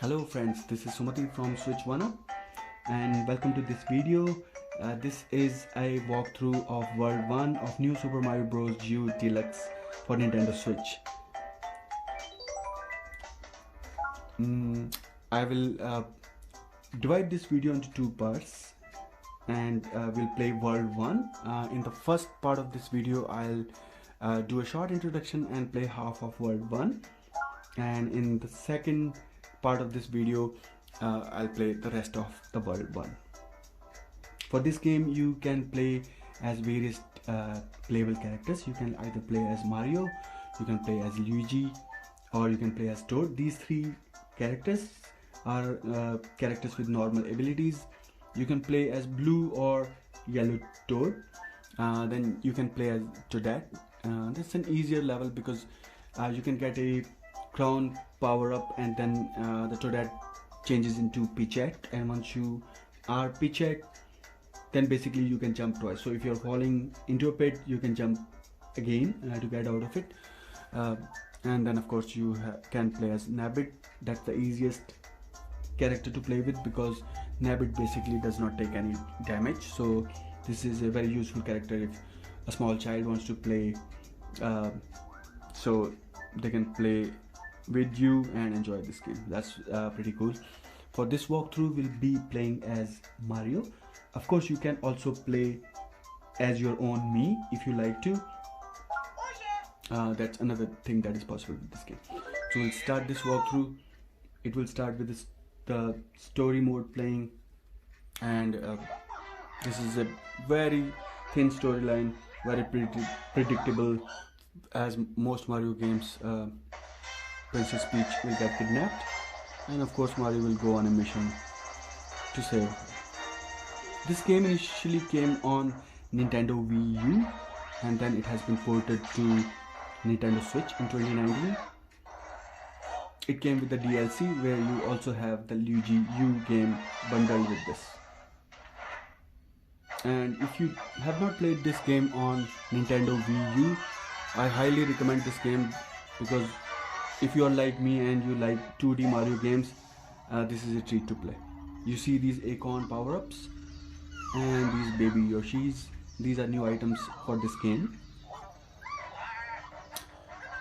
Hello friends, this is Sumati from Switch 1 Up and welcome to this video. This is a walkthrough of World-1 of New Super Mario Bros. U Deluxe for Nintendo Switch. I will divide this video into two parts and we'll play World-1. In the first part of this video, I'll do a short introduction and play half of World-1, and in the second part of this video I'll play the rest of the World-1. For this game you can play as various playable characters. You can either play as Mario, you can play as Luigi, or you can play as Toad. These three characters are characters with normal abilities. You can play as Blue or Yellow Toad. Then you can play as Toadette. This is an easier level because you can get a crown power up, and then the Toadette changes into Peachette, and once you are Peachette, then basically you can jump twice. So if you're falling into a pit, you can jump again to get out of it. And then of course you can play as Nabbit. That's the easiest character to play with because Nabbit basically does not take any damage. So this is a very useful character if a small child wants to play, so they can play with you and enjoy this game. That's pretty cool. For this walkthrough we'll be playing as Mario. Of course you can also play as your own Mii if you like to. That's another thing that is possible with this game. So we'll start this walkthrough. It will start with the story mode playing, and this is a very thin storyline, very predictable. As most Mario games, Princess Peach will get kidnapped, and of course Mario will go on a mission to save her. This game initially came on Nintendo Wii U, and then it has been ported to Nintendo Switch in 2019. It came with the DLC where you also have the Luigi U game bundled with this. And if you have not played this game on Nintendo Wii U, I highly recommend this game because if you are like me and you like 2D Mario games, this is a treat to play. You see these Acorn power-ups and these baby Yoshis. These are new items for this game.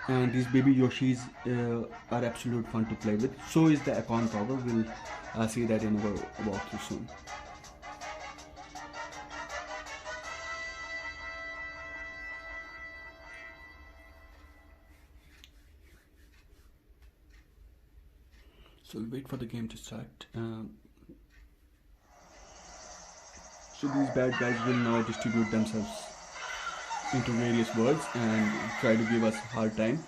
And these baby Yoshis are absolute fun to play with. So is the Acorn power. We'll see that in our walkthrough soon. So we'll wait for the game to start. So these bad guys will now distribute themselves into various worlds and try to give us a hard time,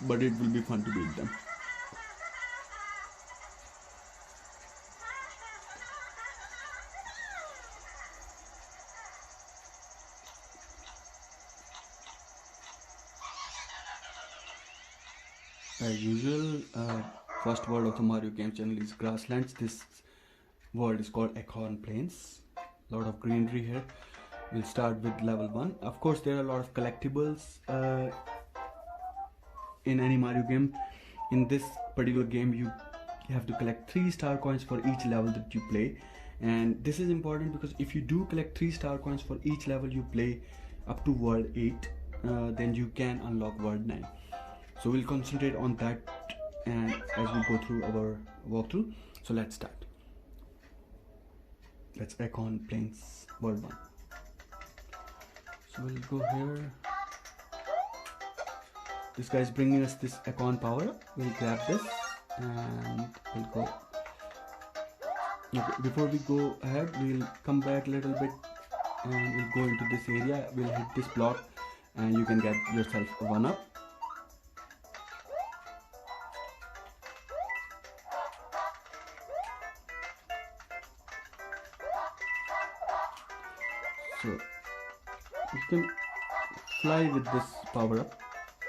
but it will be fun to beat them. As usual, first world of the Mario game generally is grasslands. This world is called Acorn Plains. A lot of greenery here. We'll start with level 1. Of course there are a lot of collectibles in any Mario game. In this particular game you have to collect 3 star coins for each level that you play, and this is important because if you do collect 3 star coins for each level you play up to World 8, then you can unlock World 9. So we'll concentrate on that and as we go through our walkthrough. So let's start. That's Acorn Plains World 1. So we'll go here. This guy is bringing us this Acorn power up. We'll grab this and we'll go. Okay, before we go ahead, we'll come back a little bit and we'll go into this area. We'll hit this block and you can get yourself a 1-up. So you can fly with this power up.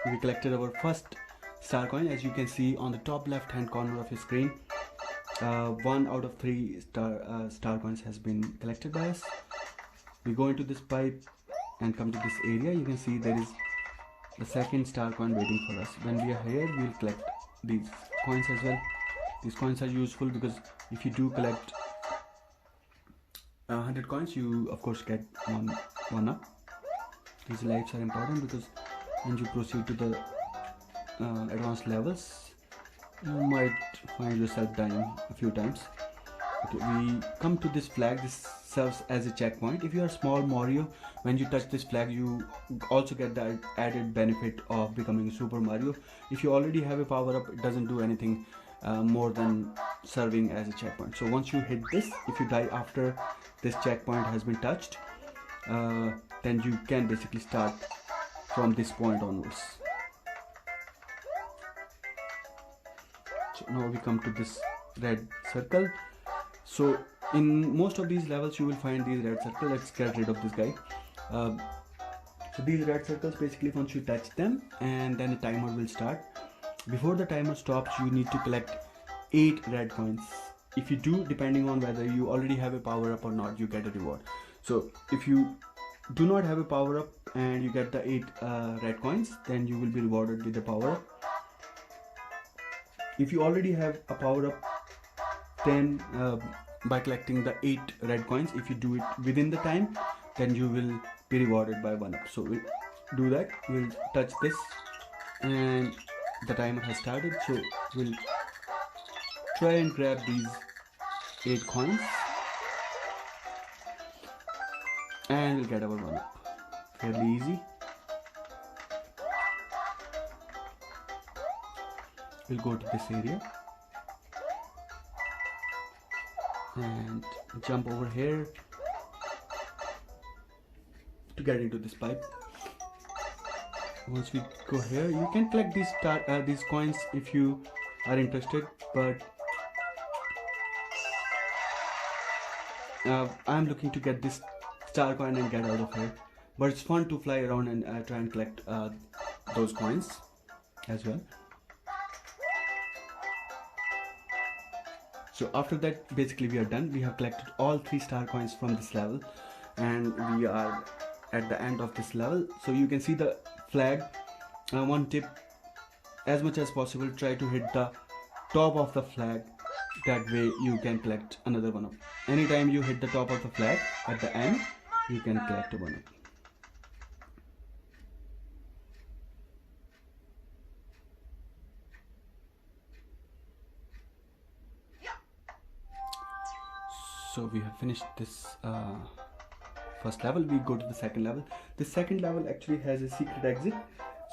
We collected our first star coin, as you can see on the top left hand corner of your screen. 1 out of 3 star coins has been collected by us. We go into this pipe and come to this area. You can see there is the second star coin waiting for us. When we are here, we'll collect these coins as well. These coins are useful because if you do collect 100 coins, you of course get one up. These lights are important because when you proceed to the advanced levels, you might find yourself dying a few times. Okay, we come to this flag. This serves as a checkpoint. If you are small Mario, when you touch this flag, you also get the added benefit of becoming Super Mario. If you already have a power up, it doesn't do anything more than serving as a checkpoint. So once you hit this, if you die after this checkpoint has been touched, then you can basically start from this point onwards. So now we come to this red circle. So in most of these levels you will find these red circles. Let's get rid of this guy. So these red circles, basically once you touch them, and then a timer will start. Before the timer stops, you need to collect 8 red coins. If you do, depending on whether you already have a power up or not, you get a reward. So if you do not have a power up and you get the 8 red coins, then you will be rewarded with the power up. If you already have a power up, then by collecting the 8 red coins, if you do it within the time, then you will be rewarded by 1 up. So we'll do that. We'll touch this and the timer has started. So we'll try and grab these 8 coins and we'll get our 1 up. Fairly easy. We'll go to this area and jump over here to get into this pipe. Once we go here, you can collect these coins if you are interested, but I'm looking to get this star coin and get out of here. But it's fun to fly around and try and collect those coins as well. So after that, basically we are done. We have collected all 3 star coins from this level and we are at the end of this level. So you can see the flag. One tip, as much as possible, try to hit the top of the flag. That way you can collect another 1 up. Anytime you hit the top of the flag at the end, you can collect a 1 up. So we have finished this first level. We go to the second level. The second level actually has a secret exit.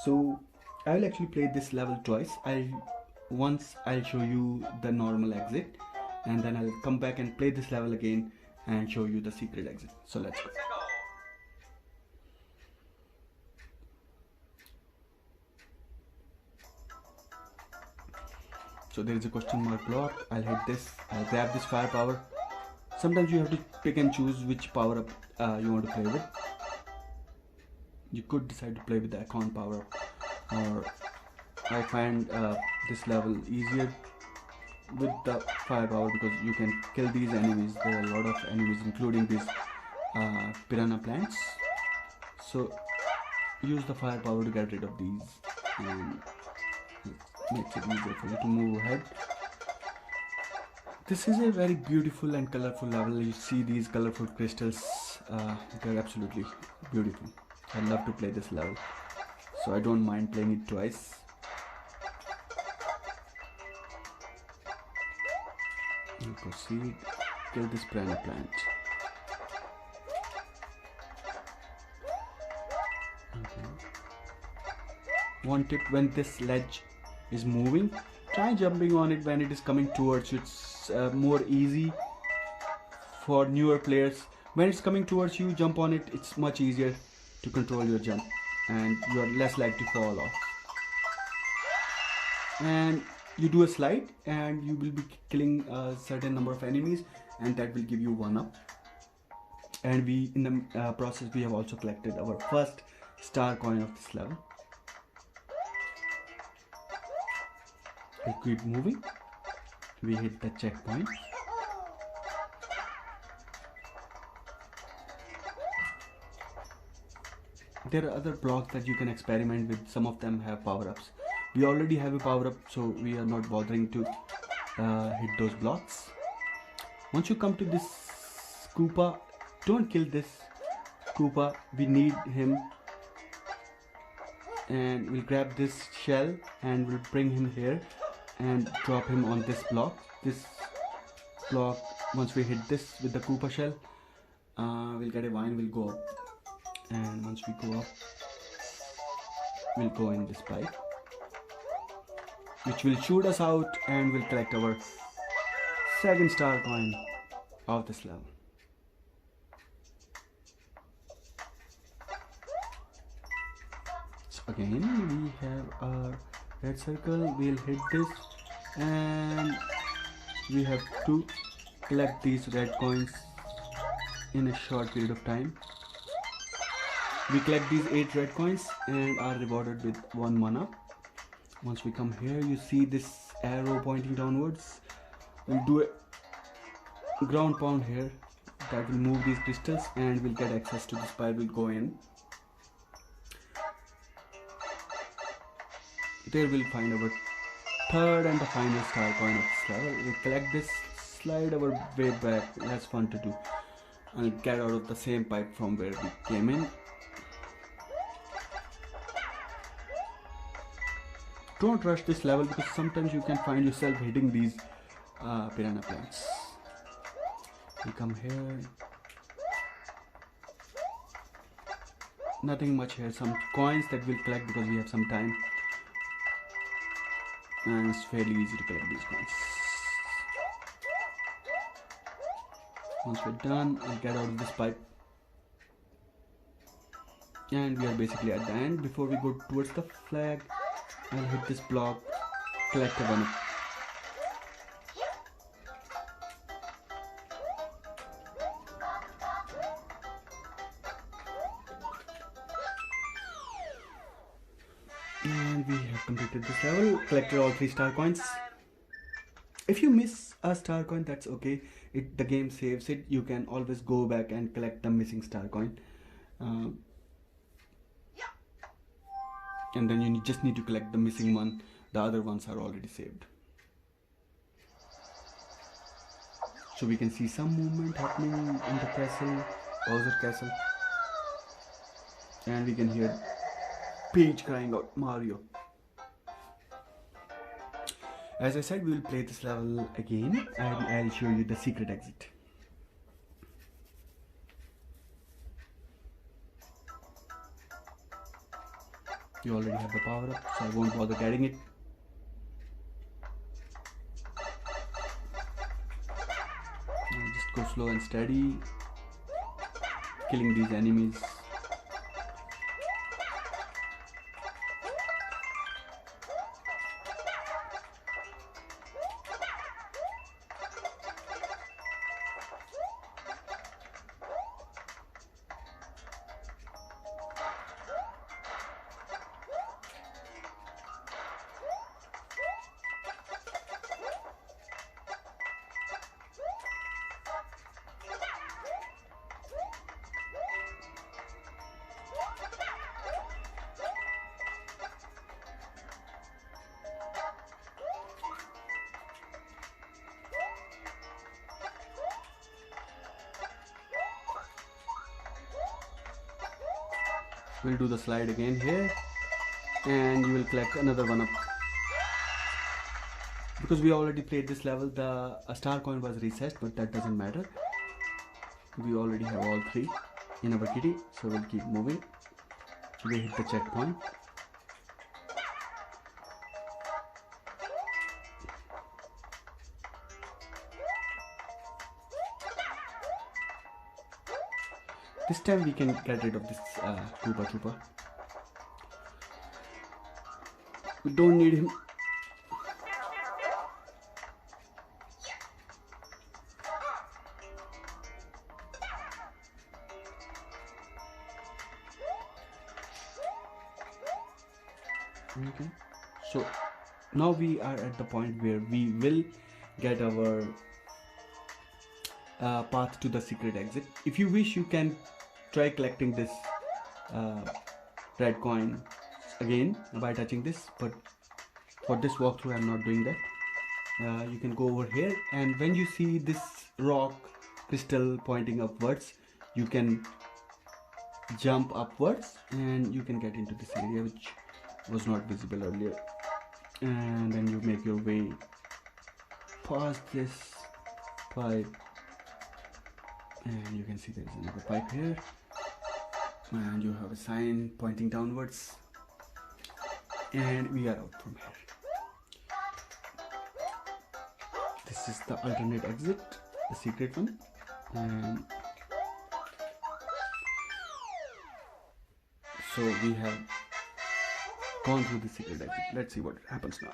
So I will actually play this level twice. Once I'll show you the normal exit, and then I'll come back and play this level again and show you the secret exit. So let's go. So there is a question mark block. I'll hit this. I'll grab this firepower. Sometimes you have to pick and choose which power up you want to play with. You could decide to play with the Acorn power up, or I find this level easier with the firepower because you can kill these enemies. There are a lot of enemies, including these piranha plants. So use the firepower to get rid of these, and it makes it easier for you to move ahead. This is a very beautiful and colorful level. You see these colorful crystals, they're absolutely beautiful. I love to play this level, so I don't mind playing it twice. And proceed, kill this piranha plant. Okay. One tip, when this ledge is moving, try jumping on it when it is coming towards you. It's more easy for newer players. When it's coming towards you, jump on it. It's much easier to control your jump and you are less likely to fall off. And you do a slide and you will be killing a certain number of enemies, and that will give you 1 up. And we, in the process, we have also collected our first star coin of this level. We'll keep moving. We hit the checkpoint. There are other blocks that you can experiment with. Some of them have power-ups. We already have a power-up, so we are not bothering to hit those blocks. Once you come to this Koopa, don't kill this Koopa, we need him, and we'll grab this shell and we'll bring him here and drop him on this block. This block, once we hit this with the Koopa shell, we'll get a vine, we'll go up, and once we go up, we'll go in this pipe, which will shoot us out, and we'll collect our second star coin of this level. So again, we have our red circle, we'll hit this, and we have to collect these red coins in a short period of time. We collect these 8 red coins and are rewarded with 1 mana. Once we come here, you see this arrow pointing downwards. We'll do a ground pound here that will move these crystals, and we'll get access to this pipe. We'll go in. There we'll find our third and the final star coin of this level. We collect this, slide our way back, that's fun to do, and get out of the same pipe from where we came in. Don't rush this level, because sometimes you can find yourself hitting these piranha plants. We come here, nothing much here, some coins that we'll collect because we have some time, and it's fairly easy to collect these coins. Once we're done, I'll get out of this pipe, and we are basically at the end. Before we go towards the flag, I'll hit this block, collect a 1-up. And we have completed this level, collected all 3 star coins. If you miss a star coin, that's okay. The game saves it. You can always go back and collect the missing star coin. And then you just need to collect the missing one. The other ones are already saved. So we can see some movement happening in the castle, Bowser Castle. And we can hear Peach crying out, Mario. As I said, we will play this level again, and I'll show you the secret exit. You already have the power up, so I won't bother getting it. Now just go slow and steady, killing these enemies. We'll do the slide again here, and you will collect another 1-up. Because we already played this level, a star coin was reset, but that doesn't matter. We already have all 3 in our kitty, so we'll keep moving. We hit the checkpoint. This time we can get rid of this Koopa Trooper. We don't need him. Okay, so now we are at the point where we will get our path to the secret exit. If you wish, you can try collecting this red coin again by touching this, but for this walkthrough I'm not doing that. you can go over here, and when you see this rock crystal pointing upwards, you can jump upwards and you can get into this area which was not visible earlier, and then you make your way past this pipe, and you can see there's another pipe here, and you have a sign pointing downwards, and we are out from here. This is the alternate exit, the secret one, and so we have gone through the secret exit. Let's see what happens now.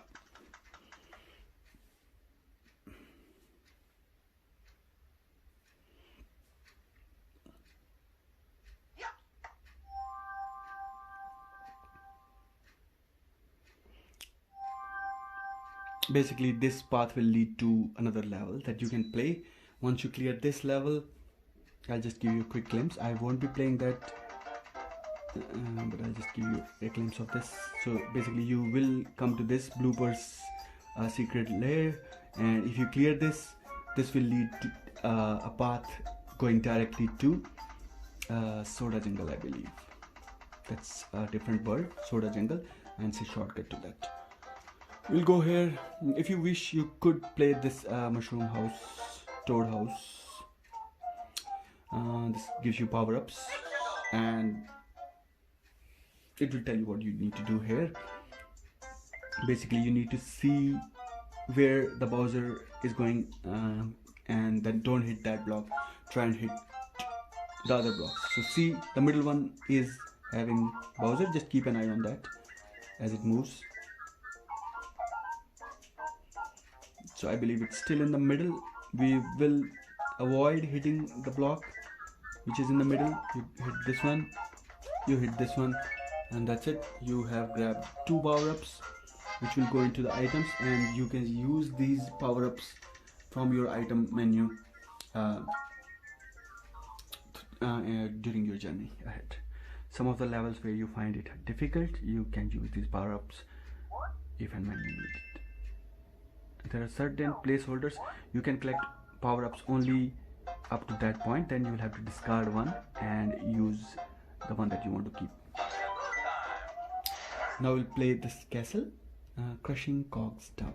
Basically, this path will lead to another level that you can play. Once you clear this level, I'll just give you a quick glimpse. I won't be playing that, but I'll just give you a glimpse of this. So basically, you will come to this bloopers secret lair, and if you clear this, this will lead to a path going directly to Soda Jungle, I believe. That's a different world, Soda Jungle, and it's a shortcut to that. We'll go here. If you wish, you could play this mushroom house, toad house. This gives you power-ups, and it will tell you what you need to do here. Basically, you need to see where the Bowser is going, and then don't hit that block. Try and hit the other blocks. So see, the middle one is having Bowser. Just keep an eye on that as it moves. So I believe it's still in the middle. We will avoid hitting the block which is in the middle. You hit this one, you hit this one, and that's it. You have grabbed 2 power-ups which will go into the items, and you can use these power-ups from your item menu during your journey ahead. Some of the levels where you find it difficult, you can use these power-ups if and when you need it. There are certain placeholders. You can collect power-ups only up to that point, then you will have to discard one and use the one that you want to keep. Now we'll play this castle, Crushing Cogs Tower.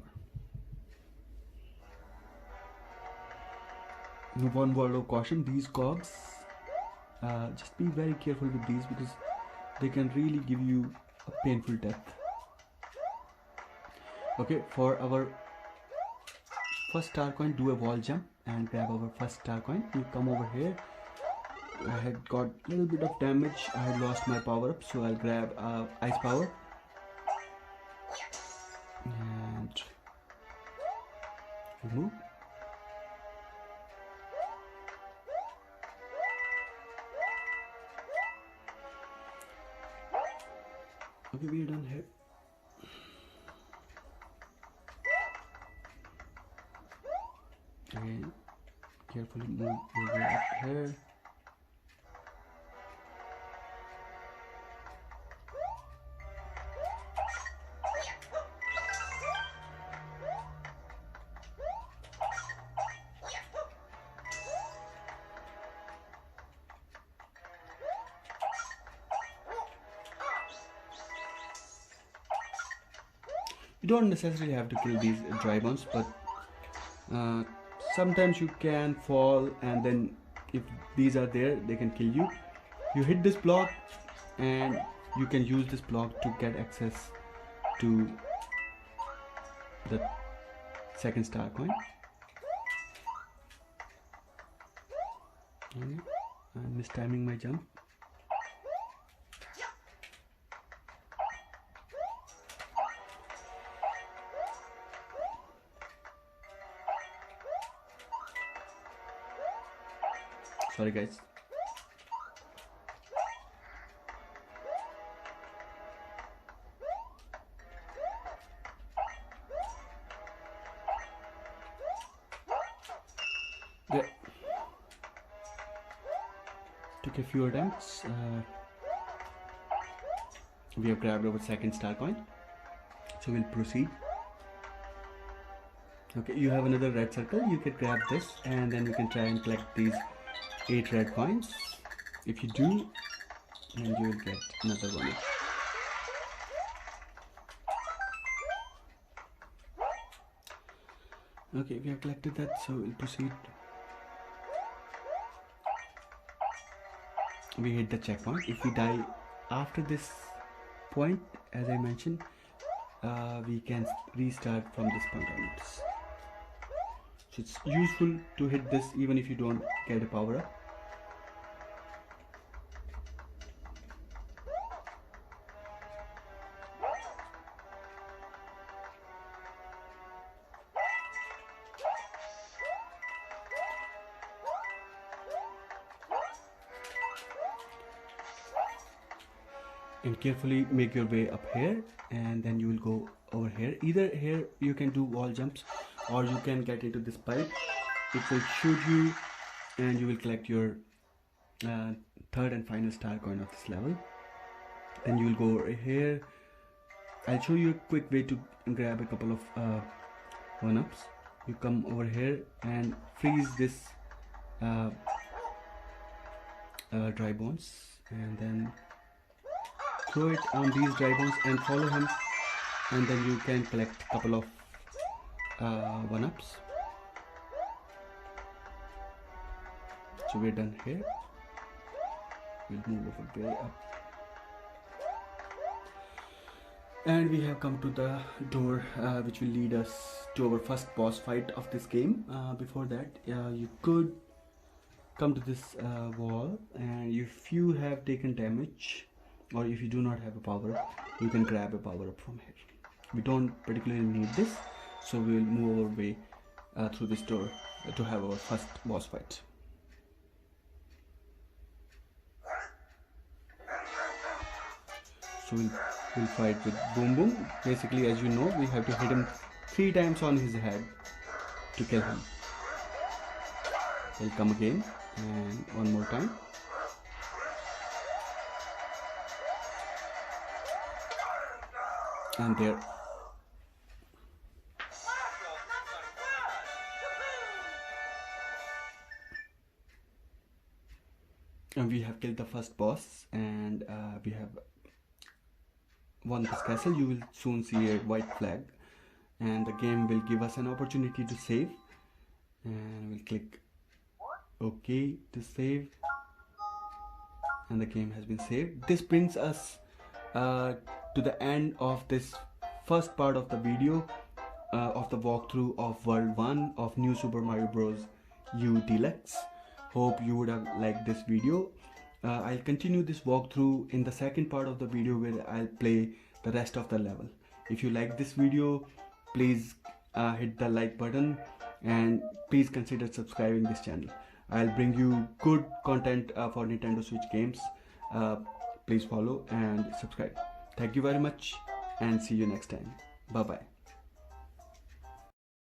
One word of caution, these cogs, just be very careful with these because they can really give you a painful death. Okay, for our first star coin, do a wall jump and grab our first star coin. You come over here. I had got a little bit of damage. I had lost my power up, so I'll grab ice power and remove. Okay, we are done here. Again, carefully move your way up here. You don't necessarily have to kill these dry bones, but sometimes you can fall, and then if these are there, they can kill you. You hit this block and you can use this block to get access to the second star coin. Okay. I'm mistiming my jump. Sorry guys. Yeah. Took a few attempts. We have grabbed our second star coin, so we'll proceed. Okay, you have another red circle. You can grab this and then you can try and collect these 8 red coins. If you do, then you will get another one. Okay, we have collected that, so we'll proceed. We hit the checkpoint. If we die after this point, as I mentioned, we can restart from this point onwards. So it's useful to hit this even if you don't get a power up. And carefully make your way up here, and then you will go over here. Either here you can do wall jumps, or you can get into this pipe. It will shoot you and you will collect your third and final star coin of this level. Then you will go over here. I'll show you a quick way to grab a couple of 1-ups. You come over here and freeze this dry bones, and then throw it on these dry bones and follow him, and then you can collect a couple of 1-ups. So we're done here. We'll move over way up, and we have come to the door which will lead us to our first boss fight of this game. Before that, you could come to this wall, and if you have taken damage, or if you do not have a power up, you can grab a power up from here. We don't particularly need this, so we will move our way through this door to have our first boss fight. So we'll fight with Boom Boom. Basically, as you know, we have to hit him 3 times on his head to kill him. He'll come again, and one more time. And there. And we have killed the first boss, and we have won this castle. You will soon see a white flag, and the game will give us an opportunity to save, and we'll click OK to save, and the game has been saved. This brings us to the end of this first part of the video of the walkthrough of World 1 of New Super Mario Bros. U Deluxe. Hope you would have liked this video. I'll continue this walkthrough in the second part of the video, where I'll play the rest of the level. If you like this video, please hit the like button, and please consider subscribing this channel. I'll bring you good content for Nintendo Switch games. Please follow and subscribe. Thank you very much, and see you next time. Bye bye.